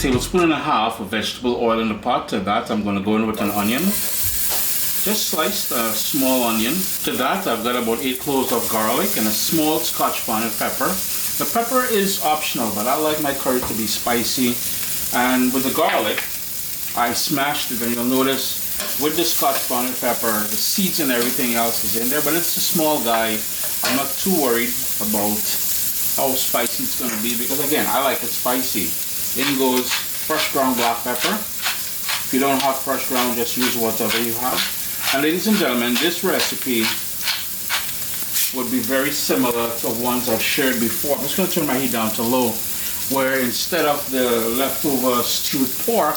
tablespoon and a half of vegetable oil in the pot. To that, I'm going to go in with an onion. Just sliced a small onion. To that, I've got about 8 cloves of garlic and a small Scotch bonnet pepper. The pepper is optional, but I like my curry to be spicy. And with the garlic, I smashed it, and you'll notice with the Scotch bonnet pepper, the seeds and everything else is in there, but it's a small guy. I'm not too worried about how spicy it's going to be because, again, I like it spicy. In goes fresh ground black pepper. If you don't have fresh ground, just use whatever you have. And ladies and gentlemen, this recipe would be very similar to ones I've shared before. I'm just going to turn my heat down to low, where instead of the leftover stewed pork,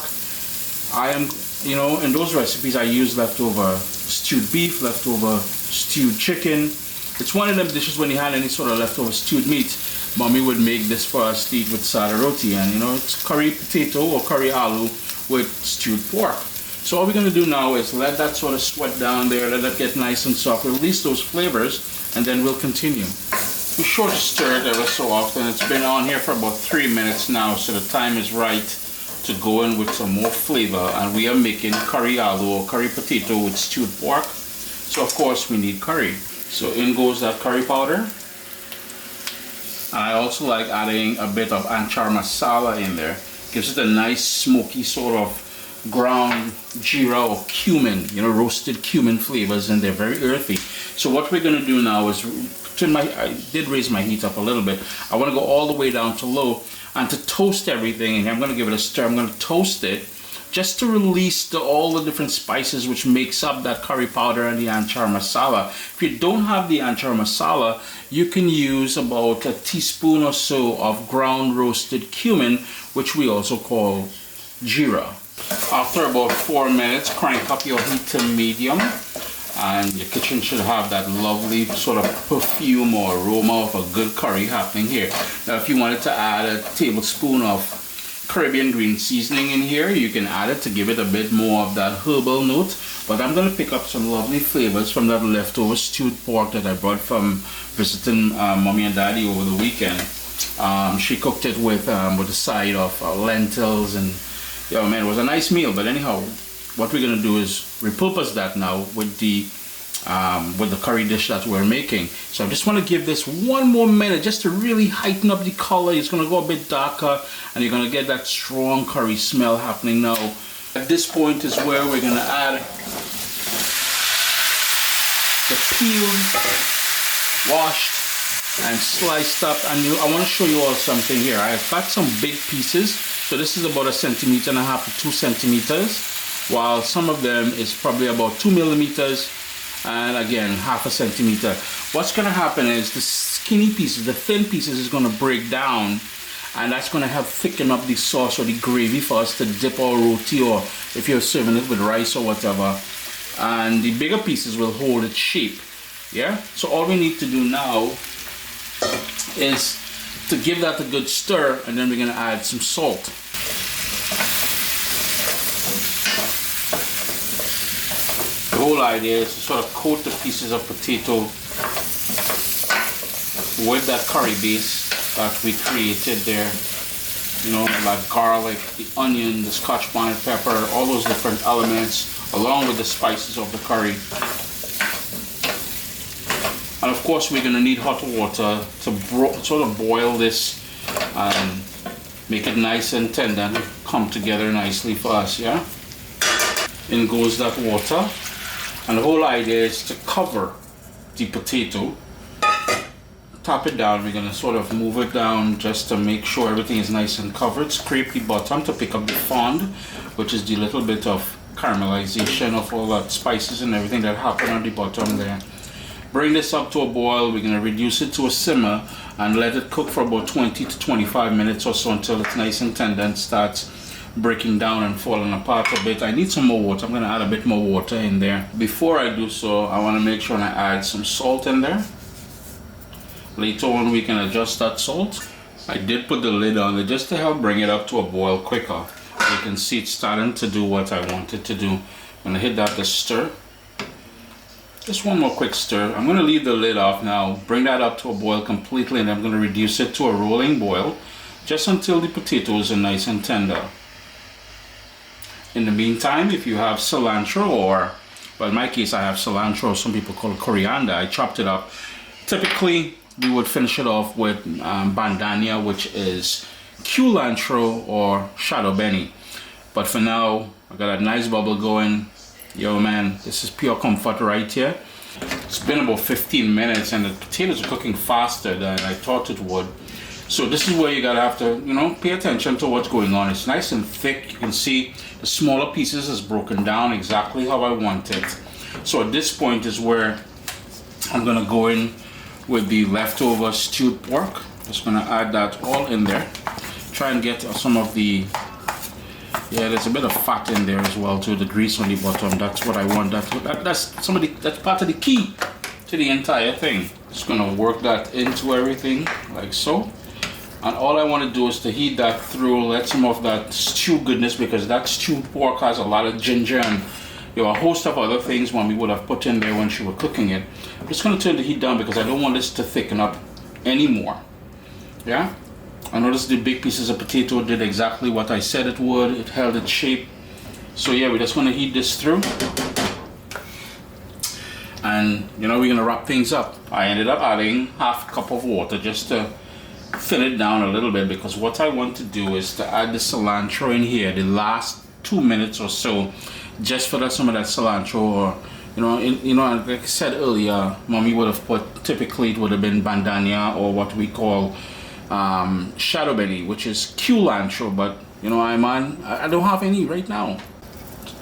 I am, you know, in those recipes I use leftover stewed beef, leftover stewed chicken. It's one of them dishes when you had any sort of leftover stewed meat, mommy would make this for us to eat with sada roti, and you know, it's curry potato or curry aloo with stewed pork. So all we're going to do now is let that sort of sweat down there, let that get nice and soft, release those flavors, and then we'll continue. Be sure to stir it ever so often. It's been on here for about 3 minutes now, so the time is right to go in with some more flavor. And we are making curry aloo or curry potato with stewed pork, so of course we need curry. So in goes that curry powder. And I also like adding a bit of anchar masala in there. Gives it a nice smoky sort of ground jeera or cumin, you know, roasted cumin flavors, and they're very earthy. So what we're going to do now is I did raise my heat up a little bit. I want to go all the way down to low and to toast everything, and I'm going to give it a stir. I'm going to toast it just to release all the different spices which makes up that curry powder and the anchar masala. If you don't have the anchar masala, you can use about a teaspoon or so of ground roasted cumin, which we also call jeera. After about 4 minutes, crank up your heat to medium, and your kitchen should have that lovely sort of perfume or aroma of a good curry happening here. Now if you wanted to add a tablespoon of Caribbean green seasoning in here, you can add it to give it a bit more of that herbal note, but I'm going to pick up some lovely flavors from that leftover stewed pork that I brought from visiting mommy and daddy over the weekend. She cooked it with a side of lentils, and yeah, man, it was a nice meal. But anyhow, what we're going to do is repurpose that now with the curry dish that we're making. So I just want to give this 1 more minute just to really heighten up the color. It's going to go a bit darker, and you're going to get that strong curry smell happening now. At this point is where we're going to add the peeled, washed, and sliced up. And I want to show you all something here. I've got some big pieces. So this is about 1.5 centimeters to 2 centimeters, while some of them is probably about 2 millimeters, and again 0.5 centimeter. What's going to happen is the skinny pieces, the thin pieces, is going to break down, and that's going to help thicken up the sauce or the gravy for us to dip our roti, or if you're serving it with rice or whatever. And the bigger pieces will hold its shape. Yeah. So all we need to do now is to give that a good stir, and then we're going to add some salt. The whole idea is to sort of coat the pieces of potato with that curry base that we created there. You know, like garlic, the onion, the Scotch bonnet pepper, all those different elements, along with the spices of the curry. And of course we're going to need hot water to sort of boil this and make it nice and tender and come together nicely for us, yeah? In goes that water. And the whole idea is to cover the potato. Tap it down. We're going to sort of move it down just to make sure everything is nice and covered. Scrape the bottom to pick up the fond, which is the little bit of caramelization of all that spices and everything that happened on the bottom there. Bring this up to a boil. We're going to reduce it to a simmer and let it cook for about 20 to 25 minutes or so until it's nice and tender and starts breaking down and falling apart a bit. I need some more water. I'm going to add a bit more water in there. Before I do so, I want to make sure I add some salt in there. Later on we can adjust that salt. I did put the lid on it just to help bring it up to a boil quicker. You can see it's starting to do what I want it to do. I'm going to hit that to stir. Just one more quick stir. I'm going to leave the lid off now, bring that up to a boil completely, and I'm going to reduce it to a rolling boil just until the potatoes are nice and tender. In the meantime, if you have cilantro, or, well, in my case, I have cilantro, some people call it coriander, I chopped it up. Typically, we would finish it off with bandania, which is culantro or shadow benny. But for now, I got a nice bubble going. Yo man, this is pure comfort right here. It's been about 15 minutes and the potatoes are cooking faster than I thought it would. So this is where you gotta have to, you know, pay attention to what's going on. It's nice and thick. You can see the smaller pieces is broken down exactly how I want it. So at this point is where I'm gonna go in with the leftover stewed pork. Just gonna add that all in there. Try and get some of the, yeah, there's a bit of fat in there as well too, the grease on the bottom. That's what I want. That's part of the key to the entire thing. Just gonna work that into everything like so. And all I want to do is to heat that through, let some of that stew goodness, because that stewed pork has a lot of ginger and, you know, a host of other things Mommy would have put in there when she was cooking it. I'm just going to turn the heat down because I don't want this to thicken up anymore. Yeah? I noticed the big pieces of potato did exactly what I said it would. It held its shape. So yeah, we're just going to heat this through. And, you know, we're going to wrap things up. I ended up adding half a cup of water just to thin it down a little bit, because what I want to do is to add the cilantro in here the last 2 minutes or so, just for that, some of that cilantro, or like I said earlier, Mommy would have put, typically it would have been bandania or what we call shadow benny, which is culantro, but you know, I don't have any right now.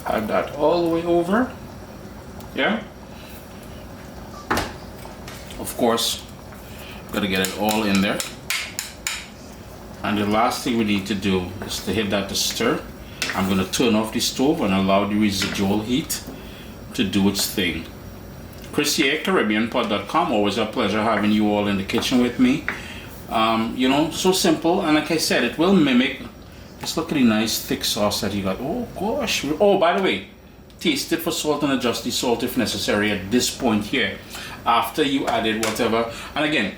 Add that all the way over. Yeah, of course, gotta get it all in there. And the last thing we need to do is to hit that to stir. I'm going to turn off the stove and allow the residual heat to do its thing. Chris here, CaribbeanPot.com. Always a pleasure having you all in the kitchen with me. You know, so simple. And like I said, it will mimic. Just look at the nice thick sauce that you got. Oh gosh. Oh, by the way, taste it for salt and adjust the salt if necessary at this point here. After you added whatever. And again,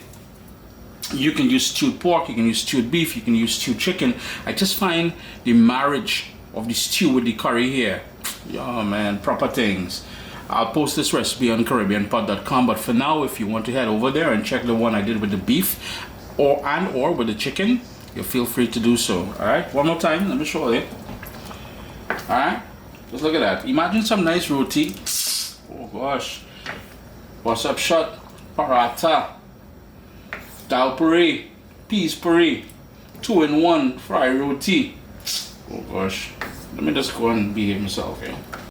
you can use stewed pork, you can use stewed beef, you can use stewed chicken. I just find the marriage of the stew with the curry here, oh man, proper things. I'll post this recipe on CaribbeanPot.com, but for now, if you want to head over there and check the one I did with the beef or with the chicken, you feel free to do so. Alright, one more time, let me show you. Alright, just look at that. Imagine some nice roti. Oh gosh. What's up, shot? Paratha. Dal puree, peas puree, 2-in-1 fried roti. Oh gosh, let me just go and behave myself here.